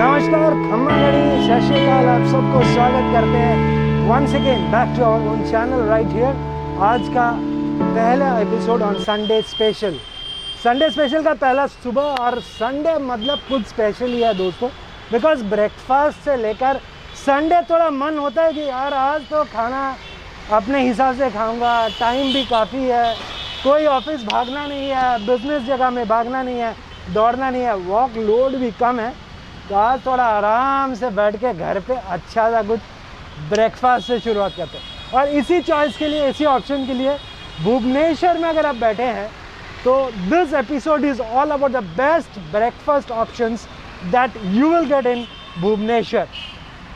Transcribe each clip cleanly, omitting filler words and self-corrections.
नमस्कार, खम्मागणी, सत श्री अकाल। आप सबको स्वागत करते हैं once again back to our own channel right here. आज का पहला episode on Sunday special. Sunday special का पहला सुबह, और संडे मतलब कुछ स्पेशल ही है दोस्तों, बिकॉज ब्रेकफास्ट से लेकर संडे थोड़ा मन होता है कि यार आज तो खाना अपने हिसाब से खाऊंगा। टाइम भी काफ़ी है, कोई ऑफिस भागना नहीं है, बिजनेस जगह में भागना नहीं है, दौड़ना नहीं है, वर्क लोड भी कम है। तो आज थोड़ा आराम से बैठ के घर पे अच्छा सा कुछ ब्रेकफास्ट से शुरुआत करते हैं। और इसी चॉइस के लिए, इसी ऑप्शन के लिए भुवनेश्वर में अगर आप बैठे हैं तो this episode is all about the best breakfast options that you will get in Bhubaneswar.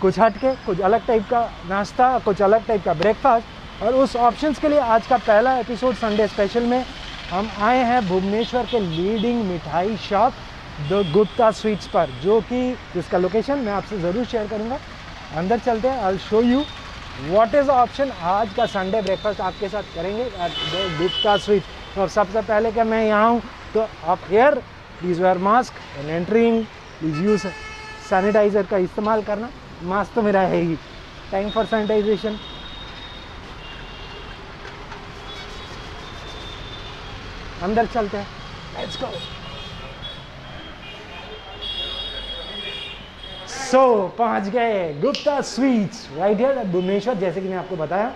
कुछ हटके, कुछ अलग टाइप का नाश्ता, कुछ अलग टाइप का ब्रेकफास्ट, और उस ऑप्शंस के लिए आज का पहला एपिसोड संडे स्पेशल में हम आए हैं भुवनेश्वर के लीडिंग मिठाई शॉप द गुप्ता स्वीट्स पर, जो कि जिसका लोकेशन मैं आपसे ज़रूर शेयर करूंगा। अंदर चलते हैं, I show you what is option. आज का संडे ब्रेकफास्ट आपके साथ करेंगे एट द गुप्ता स्वीट्स। तो सबसे पहले कि मैं यहाँ हूँ तो आप here please wear mask and entering please use sanitizer का इस्तेमाल करना। मास्क तो मेरा है ही, टाइम फॉर सैनिटाइजेशन। अंदर चलते हैं, लेट्स गो। पहुंच गए Gupta Sweets right here at Bhubaneswar. जैसे कि मैं आपको बताया,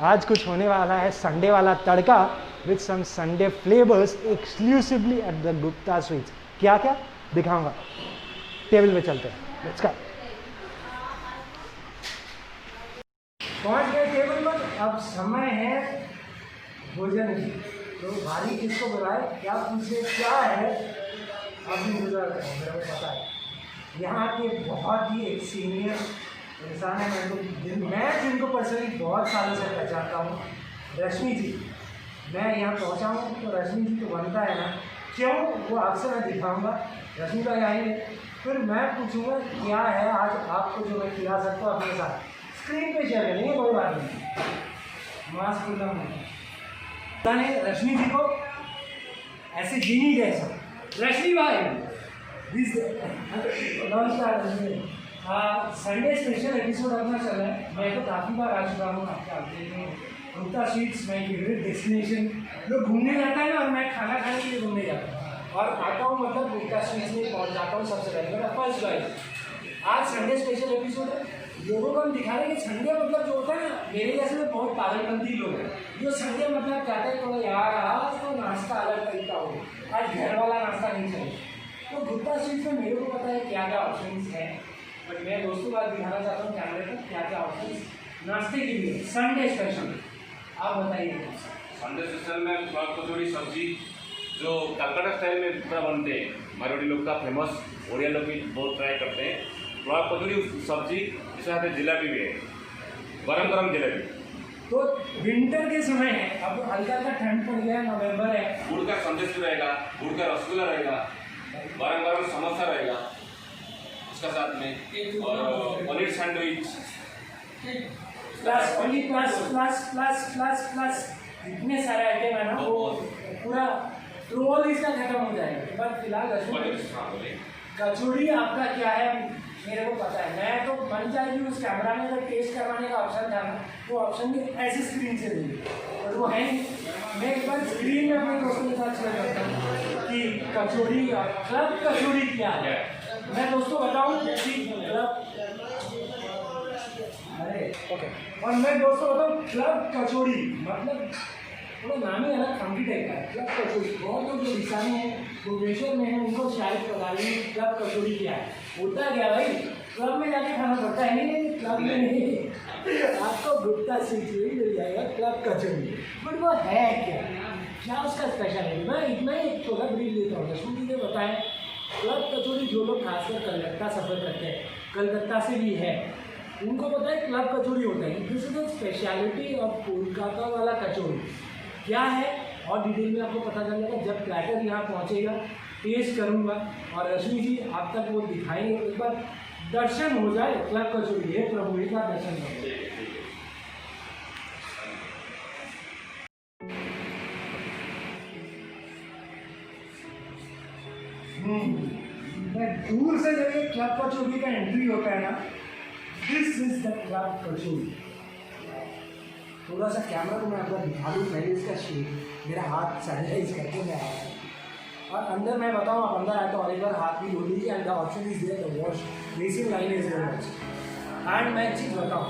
आज कुछ होने वाला है संडे वाला तड़का with some Sunday flavours exclusively at the Gupta sweets. क्या क्या दिखाऊंगा, टेबल पे चलते हैं, लेट्स गो। पहुंच गए टेबल पर, अब समय है भोजन की। तो भारी किसको बुलाए, क्या पूछे, क्या है, अभी मेरे को पता है। यहाँ के बहुत ही एक सीनियर इंसान है, मैं जिनको पर्सनली बहुत सालों से पहचानता हूँ, रश्मि जी। मैं यहाँ पहुँचा हूँ तो रश्मि जी तो बनता है ना, क्यों, वो आपसे मैं दिखाऊंगा। रश्मि भाई आएंगे, फिर मैं पूछूंगा क्या है आज आपको जो मैं खिला सकता हूँ अपने साथ। स्क्रीन पे शेयर करेंगे, कोई बात नहीं, मास्क खुला नहीं। रश्मि जी को ऐसे जी नहीं जैसा। रश्मि भाई नमस्कार। संडे स्पेशल एपिसोड अपना चल रहा है। मैं तो काफ़ी बार आ चुका हूँ आपके Gupta sweets, my favourite destination. लोग घूमने जाता है ना, और मैं खाना खाने के लिए घूमने जाता हूँ और आता हूँ, मतलब गुप्ता स्वीट्स में पहुँच जाता हूँ सबसे पहले। मेरा फर्स्ट गाइड आज संडे स्पेशल एपिसोड है। लोगों को हम दिखा रहे हैं कि संडे मतलब जो होता है ना, मेरे जैसे में बहुत पागलपंती लोग हैं जो संडे मतलब कहते हैं तो यार आज तो नाश्ता अलग तरीका हो, आज घर वाला नाश्ता नहीं चाहिए। तो गुप्ता स्वीट्स में मेरे को पता है क्या क्या ऑप्शंस हैं, बट मैं दोस्तों बात दिखाना चाहता हूँ कैमरे पर क्या क्या ऑप्शंस नाश्ते के लिए संडे स्पेशल। आप बताइए। संडे स्पेशल में कचौड़ी सब्जी जो कलकत्ता स्टाइल में पूरा बनते हैं, मराठी लोग का फेमस, ओडिया लोग भी बहुत ट्राई करते हैं। फ्लॉक कचौड़ी सब्जी, इसके साथ जलेबी भी है, गरम गरम जलेबी। तो विंटर के समय है, अब हल्का हल्का ठंड पड़ गया, नवंबर है। गुड़ का संदेश रहेगा, गुड़ का रसगुल्ला रहेगा, गरम गरम समोसा रहेगा उसका साथ में, और paneer sandwich plus paneer plus plus plus plus plus इतने सारे आइटम है ना, वो पूरा रोल इसका खत्म हो जाएगा। बट फिलहाल कचौड़ी आपका क्या है मेरे को पता है। मैं तो बन जाएगी उस कैमरा में अगर टेस्ट करवाने का ऑप्शन था ना, वो ऑप्शन भी ऐसी स्क्रीन से देंगे, और वो है। मैं एक बार स्क्रीन में अपने दोस्तों के साथ शेयर करता हूँ कि कचौड़ी, क्लब कचौड़ी क्या है। मैं दोस्तों बताऊँ कि क्लब, अरे ओके, और मैं दोस्तों बताऊँ क्लब कचौड़ी मतलब थोड़ा नाम ही अलग फंकी टाइप का है। क्लब कचौड़ी बहुत लोग जो दिशाएं हैं भुवनेश्वर में हैं उनको शायद पता नहीं क्लब कचौड़ी क्या है। होता क्या भाई, क्लब में जाके खाना पड़ता है, नहीं क्लब में नहीं, आपको गुप्ता स्वीट्स ही मिल जाएगा क्लब कचौड़ी। बट वो है क्या, क्या उसका स्पेशल है, मैं इतना ही एक थोड़ा ब्रीफ देता हूँ। रश्मि जी बताएं, क्लब कचौड़ी जो लोग खासकर कलकत्ता सफ़र करते हैं, कलकत्ता से भी है, उनको पता है क्लब कचौड़ी होता है। This is the speciality of Kolkata वाला कचौड़ी क्या है, और डिटेल में आपको पता चल जाएगा जब प्लेटर यहाँ पहुँचेगा, टेस्ट करूँगा, और रश्मि जी आप तक वो दिखाएंगे। एक बार दर्शन हो जाए क्लब कचौड़ी, हे प्रभु एक बार दर्शन करो। मैं दूर से जब ये क्लब कचौड़ी का एंट्री होता है ना, दिस इज द क्लब कचौड़ी। थोड़ा सा कैमरा तो मैं आपको दिखा दूँ, पहले इसका शेप, मेरा हाथ सैनिटाइज करके मैं आया हूँ। और अंदर मैं बताऊँ, आप अंदर आए तो और एक बार हाथ भी धो लीजिए, and the option is there, the wash basin line is there. And मैं एक चीज़ बताऊँ,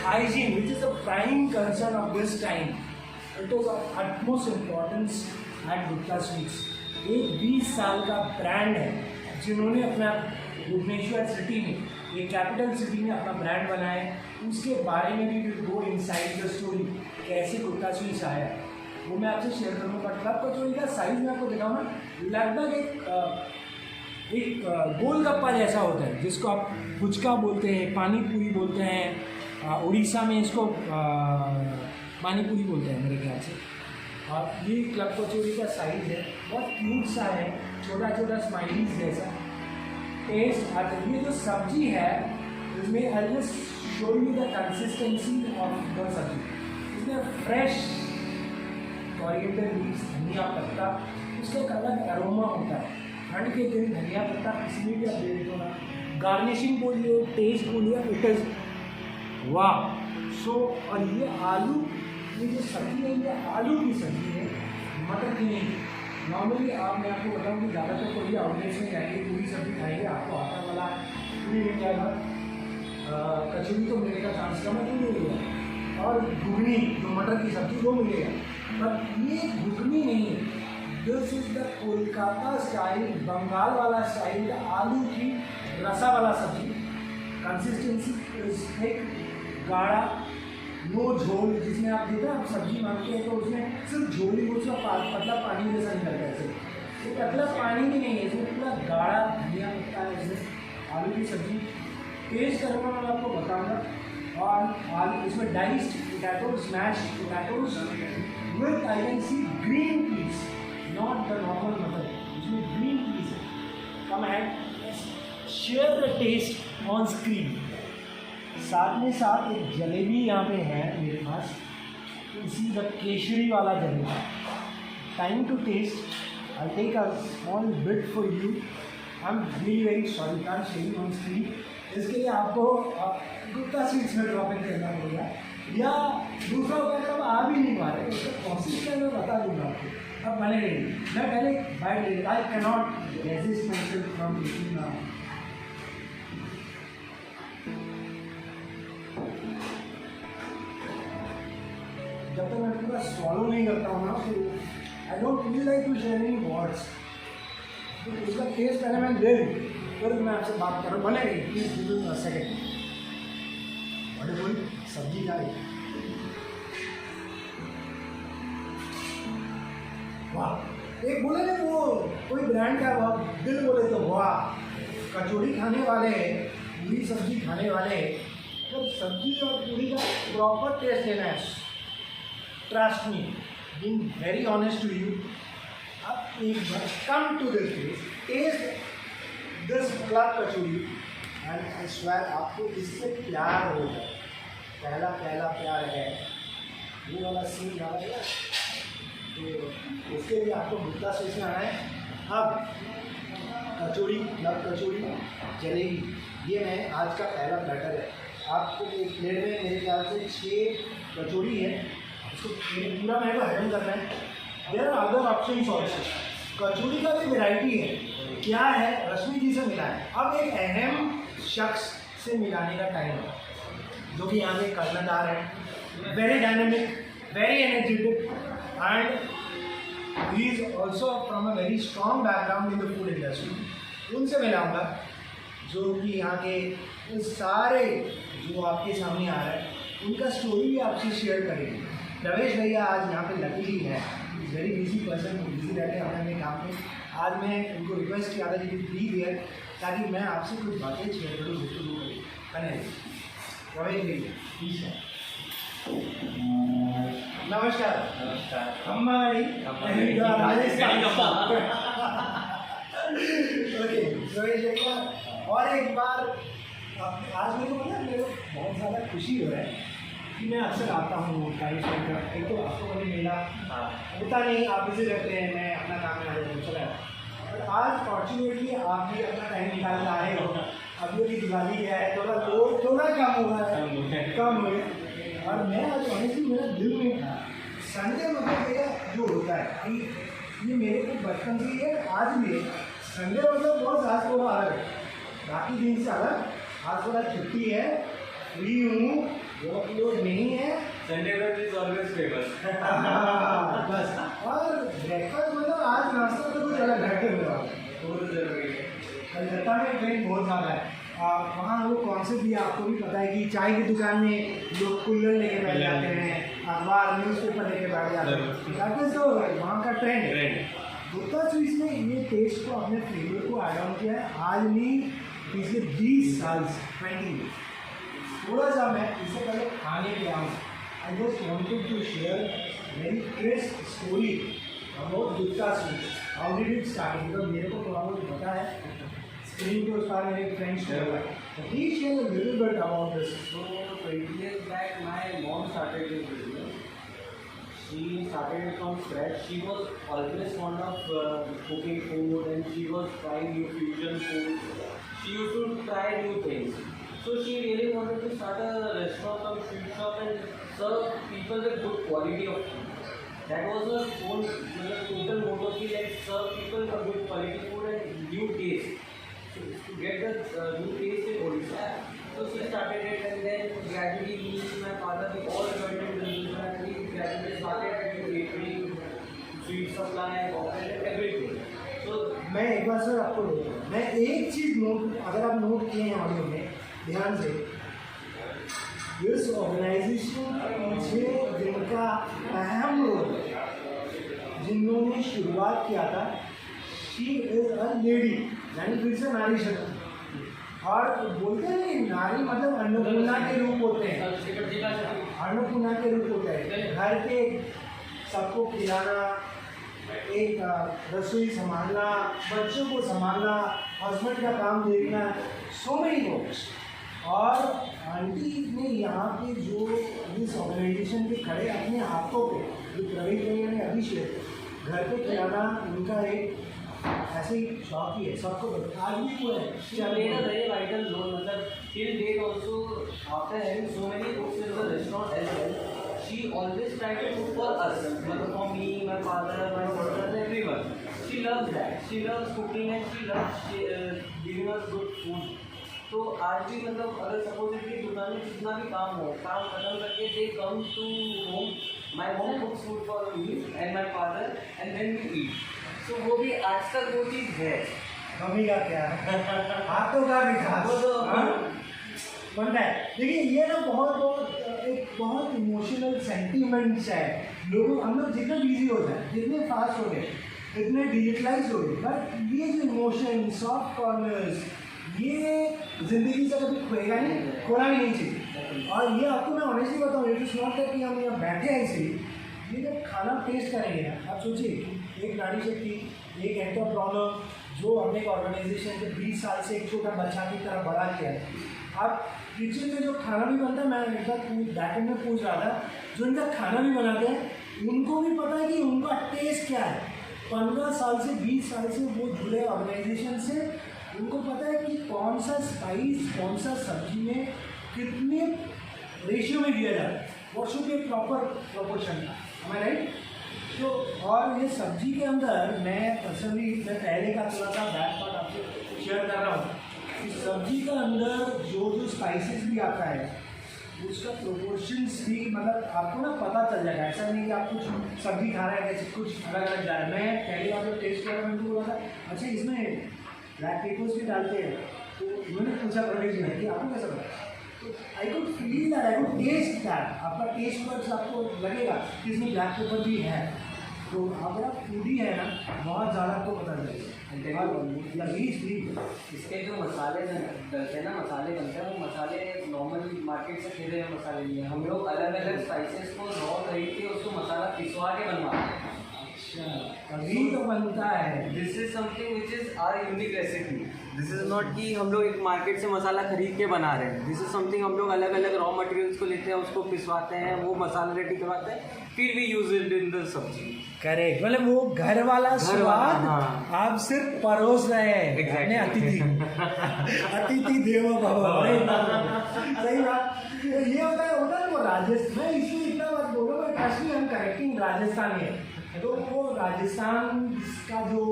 hygiene which is the prime concern of this time, it is of utmost importance at Gupta Sweets. एक 20 साल का ब्रांड है जिन्होंने अपना भुवनेश्वर सिटी में, एक कैपिटल सिटी में अपना ब्रांड बनाया है। उसके बारे में भी will go inside the story, कैसे गुप्ता स्वीट्स आया है वो मैं आपसे शेयर करूँगा। क्लब कचौड़ी का साइज़ मैं आपको दिखाऊँ ना, लगभग एक गोलगप्पा जैसा होता है, जिसको आप गुचका बोलते हैं, पानी पूरी बोलते हैं, उड़ीसा में इसको पानी पूरी बोलते हैं मेरे ख्याल से। और ये क्लब कचौड़ी का साइज़ है, बहुत क्यूट सा है, छोटा छोटा स्माइलीज जैसा टेस्ट आता है। ये जो सब्जी है इसमें, I just show you the consistency of the सब्जी। इसमें फ्रेश कोरिएंडर लीव्स, धनिया पत्ता, उसका एक अलग अरोमा होता है। ठंड के दिन धनिया पत्ता किसी में भी आप दे देते हो ना, गार्निशिंग बोलिए, टेस्ट बोलिए, इट इज़ वाह। सो और ये आलू, ये जो सब्जी है ये आलू की सब्जी है, मटर की नहीं। नॉर्मली आप, मैं आपको बताऊँ कि ज़्यादातर कोई आउटलेट्स में जाएंगे, पूरी सब्जी खाएंगे, आपको आटा वाला पूरी मिल जाएगा, कचौड़ी तो मिलने का चांस कम है, तो मिलेगा। और घुगनी जो मटर की सब्जी वो मिलेगा, पर ये घुगनी नहीं है। This is the Kolkata style, Bengal वाला स्टाइल, आलू की रसा वाला सब्जी। कंसिस्टेंसी इज थिक, गाढ़ा, नो झोल, जिसमें आप देखो आप सब्जी मांगते हैं तो उसमें सिर्फ झोल ही, उसका पतला पानी जैसा निकलता है। ये पतला पानी भी नहीं है, इसमें पूरा गाढ़ा धनिया पत्ता है इसमें, आलू की सब्जी। टेस्ट करूँगा मैं आपको बताऊँगा। और आलू इसमें diced potatoes, smashed potatoes with I can see green peas, not the normal मटर, इसमें ग्रीन पीस है। Come and share the taste on screen. साथ में साथ एक जलेबी यहाँ पे है मेरे पास, इसी द केशरी वाला jalebi. Time to taste, I take a small bit for you. I am really very sorry, can't show you on screen. इसके लिए आपको गुप्ता स्वीट्स में ड्रॉप इन करना पड़ेगा, या दूसरा होता है जब आ भी नहीं पा रहे, उसका प्रोसेस क्या मैं बता दूँगा आपको। अब मैंने रेडी, मैं पहले बाइट ले, I can not resist my self from taking now. जब तक मैं पूरा सॉलो नहीं करता हूँ ना, तो I don't feel like to share any words. तो उसका टेस्ट पहले मैं ले लूँ, फिर मैं आपसे बात कर रहा हूँ। बनेगी, please give me a second. बड़ी सब्जी का वाह, एक बोले ना वो कोई ब्रांड का दिल बोले तो वाह। कचौड़ी खाने वाले, पूरी सब्जी खाने वाले, जब सब्जी और पूरी का प्रॉपर टेस्ट लेना है, trust me, being very honest to you, अब एक बार come to this test this club kachori and I swear आपको इससे प्यार होगा। पहला प्यार है ये वाला सीन वाला है, तो उसके लिए आपको गुप्ता स्वीट्स में आना है। अब कचौड़ी, क्लब कचौड़ी, जलेबी, ये मैं आज का पहला बैटर है। आपको एक प्लेट में मेरे ख्याल से 6 कचौड़ी है, इसको पूरा मेरे को हैंडल करना है। There are other options also. Kachori का भी वैरायटी है, क्या है, रश्मि जी से मिला है। अब एक अहम शख्स से मिलाने का टाइम है, जो कि यहाँ के कर्णधार है, very dynamic, very energetic, and he is also from a very strong background in the food industry. उनसे मिलाऊंगा जो कि यहाँ के सारे जो आपके सामने आ रहा है, उनका स्टोरी भी आपसे शेयर करेंगे। रमेश भैया आज यहाँ पे लकीली है, वेरी बिजी पर्सन, बिजी रहते हैं अपने काम में। आज मैं उनको रिक्वेस्ट किया था कि प्लीज हियर, ताकि मैं आपसे कुछ बातें शेयर करूँ, गुफ्तगू करूँ। रमेश भैया प्लीज है। नमस्कार। हमारी ओके रमेश भैया, और एक बार आज मेरे को पता, मेरे को बहुत ज़्यादा खुशी हो रहा है कि मैं अक्सर आता हूँ टाइम स्पेंड कर। एक तो आपको कभी मिला होता नहीं, आप बिजी रहते हैं, मैं अपना काम में चला। और आज फॉर्चुनेटली आप भी अपना टाइम निकाल के आए हो। अभी अभी दिवाली है, थोड़ा लोड थोड़ा कम हुआ है, कम हो गया। और मैं आज ऑनेस्टली मेरा दिल में था संडे मतलब ये जो होता है कि ये मेरे को बचपन से ही है, आज भी है। संडे मतलब बहुत आज थोड़ा अलग है, बाकी दिन से अलग। आज थोड़ा छुट्टी है, फ्री हूँ, वर्कलोड नहीं है। Sunday is always famous. बस। और ब्रेकफास्ट मतलब आज नाश्ता तो कुछ अलग घंटे में बहुत जरूरी है। कलकत्ता में ट्रेंड बहुत ज़्यादा है। वहाँ वो कॉन्सेप्ट भी आपको भी पता है कि चाय की दुकान में लोग कुल्हड़ लेके बैठ जाते हैं, अखबार न्यूज़पेपर लेके बैठ जाते हैं। दैट तो वहाँ का ट्रेंड है। गुप्ता स्वीट्स ने ये टेस्ट को अपने फ्लेवर को ऐड ऑन किया है आज नहीं, पिछले 20 साल से 20। थोड़ा सा मैं इससे पहले खाने के आऊँ, I just wanted to share very crisp story about Gupta Sweets. How did it start? Because मेरे को थोड़ा बहुत पता है, स्क्रीन के उस पार मेरे फ्रेंड्स को है। Please share a little bit about this. So 20 years back, my mom started this business. She started it from scratch. She was always fond of cooking food, and she was trying new fusion food. She used to try new things. So she really wanted to start a restaurant or food shop and serve people with good quality of food. That was her own total motto, ki let's serve people a good quality food and new taste. To get the new taste in Odisha. So she started it, and then gradually me and my father, we all joined in the business, and we gradually started with catering, sweet supply, and everything. So मैं एक बार sir आपको बोलता हूँ, मैं एक चीज़ note, अगर आप note किए हैं ऑडियो में ध्यान से, इस ऑर्गेनाइजेशन के पीछे जिनका अहम रोल, जिन्होंने शुरुआत किया था, शी इज़ अ लेडी, यानी फिर से नारी शक्ति। और बोलते हैं नारी मतलब अन्नपूर्णा के रूप होते हैं, अन्नपूर्णा के रूप होते हैं। घर के सबको खिलाना, एक रसोई संभालना, बच्चों को संभालना, हस्बैंड का काम देखना, सो मेनी वर्क्स। और आंटी ने यहाँ पे जो इस ऑर्गेनाइजेशन के खड़े अपने हाथों पे जो प्रवीण भैया ने अभी शेयर, घर पे खिलाना उनका एक ऐसे ही शौक ही है, सबको आज भी वो है। she played a very vital role. मतलब till date also, after having so many cooks in the restaurant as well, she always tried to cook for us. मतलब for me, my father, my brothers, everyone. She loves that. She loves cooking and she loves giving us good food. तो आज भी मतलब अगर supposedly दुकान में जितना भी काम हो, काम खत्म करके they come to home, my home cooks food for me and my father and then we eat. तो वो भी आज तक वो चीज़ है। मम्मी का क्या हाथों का भी था बनता है। देखिए ये ना एक बहुत इमोशनल सेंटीमेंट्स है। लोगों हम लोग जितने बिजी हो जाए, जितने फास्ट हो गए, इतने डिजिटलाइज हो गए, बट ये जो इमोशन, सॉफ्ट कॉर्नर्स, ये ज़िंदगी से कभी खोएगा नहीं, खोना भी नहीं चाहिए। और ये आपको मैं ऑनेस्टली बताऊँ, इट इज़ नॉट दैट कि हम यहाँ बैठे हैं इसी, ये जब खाना टेस्ट करेंगे ना, आप सोचिए एक नारी शक्ति, एक एंटरप्रेन्योर जो अपने ऑर्गेनाइजेशन के 20 साल से एक छोटा बच्चा की तरह बड़ा किया है। आप किचन में जो खाना भी बनता है, मैं एक बार बैकएंड में पूछ रहा था, जो इनका खाना भी बनाते हैं उनको भी पता है कि उनका टेस्ट क्या है। 15 साल से 20 साल से वो जुड़े ऑर्गेनाइजेशन से, उनको पता है कि कौन सा स्पाइस, कौन सा सब्जी में कितने रेशियो में दिया जाता है, what should be proper proportion, हमें राइट। तो और ये सब्जी के अंदर मैं पर्सनली मैं पहले का थोड़ा सा बैक पार्ट आपसे शेयर कर रहा हूँ कि सब्जी का अंदर जो स्पाइसेस भी आता है उसका प्रोपोर्शंस भी मतलब आपको ना पता चल जाएगा। ऐसा नहीं कि आप कुछ सब्जी खा रहे हैं कैसे कुछ अलग अलग जा रहा है। मैं पहली बार जब टेस्ट किया मैंने बोला था अच्छा इसमें ब्लैक पेपर्स भी डालते हैं, तो उन्होंने पूछा प्रोडक्ट नहीं कि आपको कैसा लगा, तो I could feel that, I could taste that. आपका टेस्ट बड्स आपको लगेगा कि इसमें ब्लैक पेपर भी है। तो अगर आप फूडी है ना, बहुत ज़्यादा आपको पता चलेगा। इसके जो मसाले डलते हैं ना, मसाले बनते हैं, वो मसाले नॉर्मल मार्केट से खरीदे हुए मसाले नहीं है। हम लोग अलग अलग स्पाइसेस को रॉ खरीद के उसको मसाला पिसवा के बनवाते हैं। अच्छा, अभी तो बनता है। This is something which is our unique recipe. This is not कि हम लोग एक मार्केट से मसाला खरीद के बना रहे हैं. दिस इज़ समथिंग हम लोग अलग अलग रॉ मटेरियल्स को लेते हैं, उसको पिसवाते हैं, वो मसाला रेडी करवाते हैं, फिर भी यूज इट इन द सब्जी. करेक्ट, मतलब वो घर वाला स्वाद हाँ. आप सिर्फ परोस रहे हैं. Exactly. अतिथि देवो भव. सही बात. ये होता है वो राजस्थान. मैं इसमें इतना बात बोल रहा हूँ, काश्मीर हम करेक्टिंग राजस्थानी है, तो वो राजस्थान का जो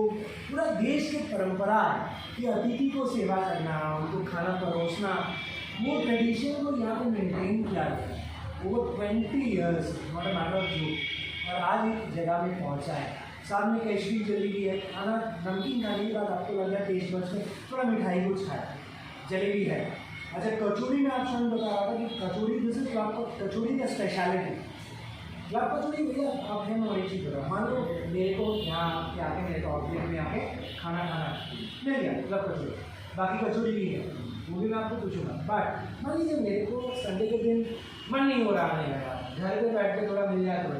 पूरा देश की परंपरा है कि अतिथि को सेवा करना, उनको खाना परोसना, वो ट्रेडिशन को यहाँ पे मेंटेन किया गया है. वो 20 years not a matter of जू, और आज एक जगह में पहुँचा है. साथ में केशरी जलेबी है. खाना नमकीन खाने के बाद आपको लग रहा है टेस्ट बड्स में थोड़ा मिठाई कुछ खाया, जलेबी है. अच्छा, कचौड़ी में आप शायद बता रहा था कि कचौड़ी, दिस इज आपको कचौड़ी का स्पेशलिटी. गुलाब कचौड़ी भैया आप है, मैं एक चीज़ बताऊँ. मान लो मेरे को यहाँ के आके मेरे को ऑफिस में आके खाना मिल गया गुलाब कचौड़ी, बाकी कचौड़ी भी है, वो भी मैं आपको पूछूंगा. बट मान लीजिए मेरे को संडे के दिन मन नहीं हो रहा है, घर पे बैठ के थोड़ा मिल जाए, थोड़ा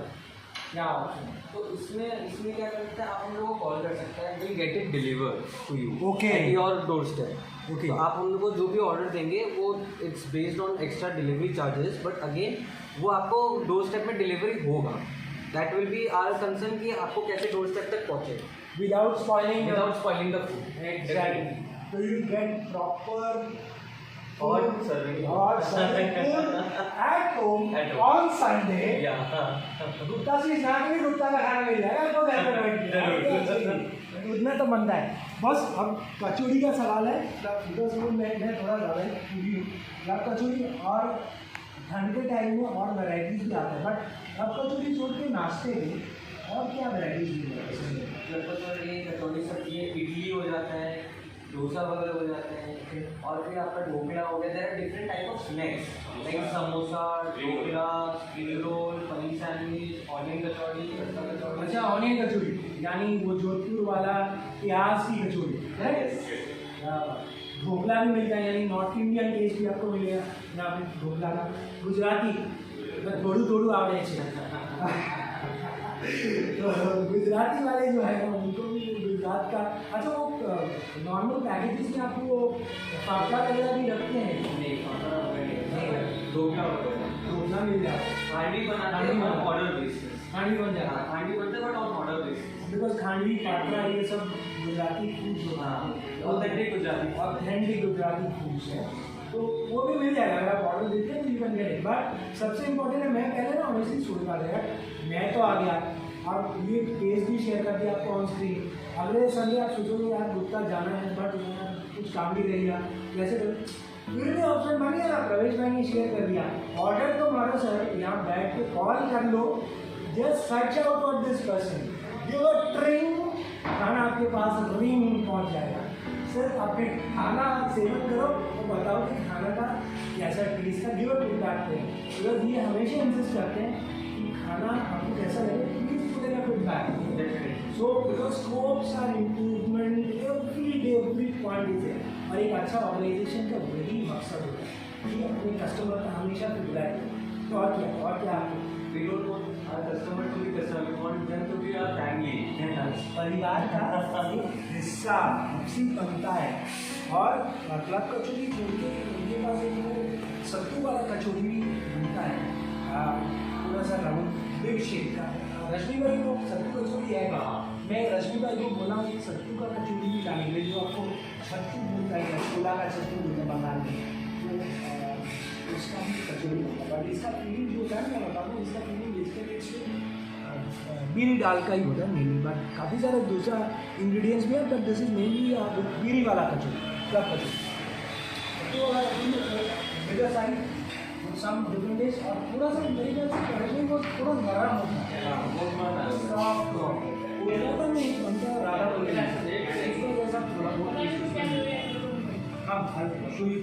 क्या ऑप्शन है? तो इसमें क्या करते हैं, आप हम लोग को कॉल कर सकते हैं, will get it deliver to you. Okay. At your doorstep. Okay. तो आप हम लोग को जो भी ऑर्डर देंगे वो it's based on extra delivery charges, but again वो आपको डोर स्टेप में डिलीवरी होगा. That will be our concern कि आपको कैसे डोर स्टेप तक पहुँचे without spoiling the food. Exactly. तो यू गेट प्रॉपर और serving at home At home. on Sunday. Gupta से स्नान भी गुप्ता का खाना मिल जाएगा आपको घर पर बैठ के. उतना तो बनता है. बस अब कचौड़ी का सवाल है, बिकॉज वो मैं थोड़ा ज़्यादा पूरी हूँ कचौड़ी, और ठंड के टाइम में और वैराइटीज भी आता है. बट अब कचौड़ी छोड़ के नाश्ते में और क्या वैराइटीज भी है? कचौड़ी सब्जी, इडली हो जाता है, डोसा वगैरह हो जाते हैं, और फिर आपका ढोकला हो गया. There are different type of snacks like samosa, dhokla, spring roll, paneer sandwich, onion kachori, kachori. अच्छा, ऑनियन कचौड़ी यानी वो जोधपुर वाला प्याज की कचौड़ी है. ढोकला भी मिलता है, यानी नॉर्थ इंडियन टेस्ट भी आपको मिलेगा यहाँ पे. ढोकला का गुजराती थोड़ू आवड़े છે. तो गुजराती वाले जो है उनको भी गुजरात का. अच्छा, वो नॉर्मल पैकेजेस में आपको वो फाफड़ा वगैरह भी रखते हैं? नहीं, ढोकला मिल जाता है. हांडी बनाते हैं ऑर्डर बेसिस. खांडवी बन जाता है. हांडी बनता है but on order basis. Because khandvi fafda ये सब गुजराती फूड जो है, ऑथेंटिक गुजराती फूड्स है, तो वो भी मिल जाएगा. अगर आप ऑर्डर देते हैं तो you can get it. But सबसे इम्पोर्टेंट है, मैं पहले ना ऑनेस्टली छोड़ पा रहा है, मैं तो आ गया, आप ये टेस्ट भी शेयर कर दिया आपको ऑन स्क्रीन. अगले संडे आप सोचोगे यार गुप्ता जाना है, बट कुछ काम भी रहेगा, कैसे फिर भी ऑप्शन बन गया. प्रवेश भाई ने शेयर कर दिया, ऑर्डर तो मारो सर, यहाँ बैठ के कॉल कर लो, just search out for this person, give a tring, खाना आपके पास रिंग पहुँच जाएगा. सर आप एक खाना सेवन करो और बताओ कि खाना का कैसा टेस्ट है, गिव अ फीडबैक करें. बिकॉज ये हमेशा इंसिस्ट करते हैं कि खाना आपको कैसा लगे, please put in a feedback. So because scopes are improvement every day, every point is है. और एक अच्छा ऑर्गेनाइजेशन का वही मकसद होता है कि अपने कस्टमर का हमेशा फीडबैक करें. तो और क्या आपको We don't want our customer to be customer, we want them to be our family. परिवार का एक हिस्सा आपसी बनता है. और मतलब कचौड़ी छोड़ के उनके पास एक सत्तू वाला कचौड़ी भी बनता है, थोड़ा सा राउंड बिग शेप का. रश्मि भाई को सत्तू कचौड़ी है. मैं रश्मि भाई को बोला कि सत्तू का कचौड़ी भी लाएंगे, जो आपको सत्तू मिलता है, रसगुल्ला का सत्तू मिलता है बंगाल में, तो उसका भी कचौड़ी होता है. बट इसका फीलिंग जो होता है, मैं बता दूँ, इसका फीलिंग बीरी डाल का ही होता है मेनली. बट काफ़ी सारे दूसरा इंग्रेडिएंट्स भी है, बट दिस इज मेनली बीरी वाला कचौड़ी, क्लब कचौड़ी. तो मेरा साइड सम डिफरेंट डिश, और थोड़ा सा मेरे ख्याल से पहले वो थोड़ा नरम होता है, सॉफ्ट होता नहीं बनता राधा जैसा थोड़ा बहुत. हाँ, शो यू